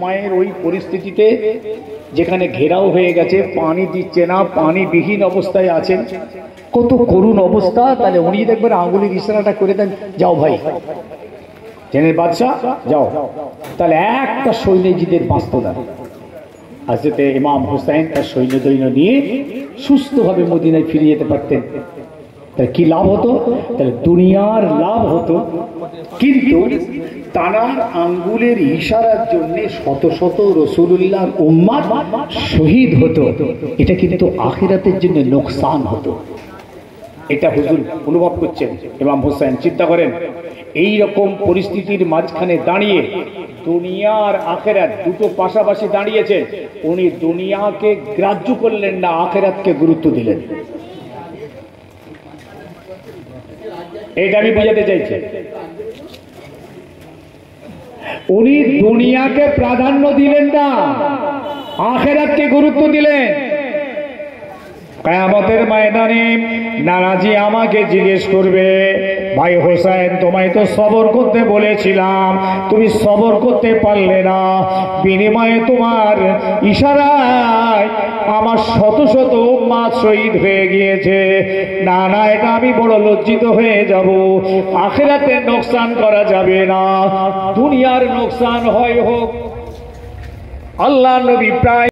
মায়ের ওই পরিস্থিতিতে যেখানে ঘেরাও হয়ে গেছে, পানি দিচ্ছে না, পানিবিহীন অবস্থায় আছেন, কত করুণ অবস্থা। তাহলে উনি দেখবেন আঙ্গুলের ইশারাটা করে দেন, যাও ভাই জেনের বাদশাহ যাও, তাহলে একটা সৈন্যজিদের বাঁচত না। হযরতে ইমাম হুসাইন তার সৈন্যদৈন্য নিয়ে সুস্থভাবে মদিনায় ফিরে যেতে পারতেন। তাহলে কি লাভ হতো? তাহলে দুনিয়ার লাভ হতো, কিন্তু তানার আঙ্গুলের ইশারার জন্য শত শত রাসূলুল্লাহর উম্মত শহীদ হতো। এটা কিন্তু আখিরাতের জন্য নোকসান হতো। এটা হুজুর অনুভব করছেন। ইমাম হুসাইন চিন্তা করেন, এই রকম পরিস্থিতির মাঝখানে দাঁড়িয়ে দুনিয়া আর আখিরাত দুটো পাশাপাশি দাঁড়িয়েছে, উনি দুনিয়াকে গ্রাহ্য করলেন না, আখিরাতকে গুরুত্ব দিলেন। এটা আমি বোঝাতে চাইছি। উনি দুনিয়াকে প্রাধান্য দিলেন না, আখিরাতকে গুরুত্ব দিলেন। কিয়ামতের ময়দানে নানাজি আমাকে জিজ্ঞেস করবে, ভাই হোসেন তোমায় তো সবর করতে বলেছিলাম, তুমি সবর করতে পারলে না, বিনিময়ে তোমার ইশারায় আমার শত শত উম্মত শহীদ হয়ে গিয়েছে। না না, এটা আমি বড় লজ্জিত হয়ে যাব। আখিরাতে নোকসান করা যাবে না, দুনিয়ার নোকসান হয় হোক। আল্লাহ নবী প্রায়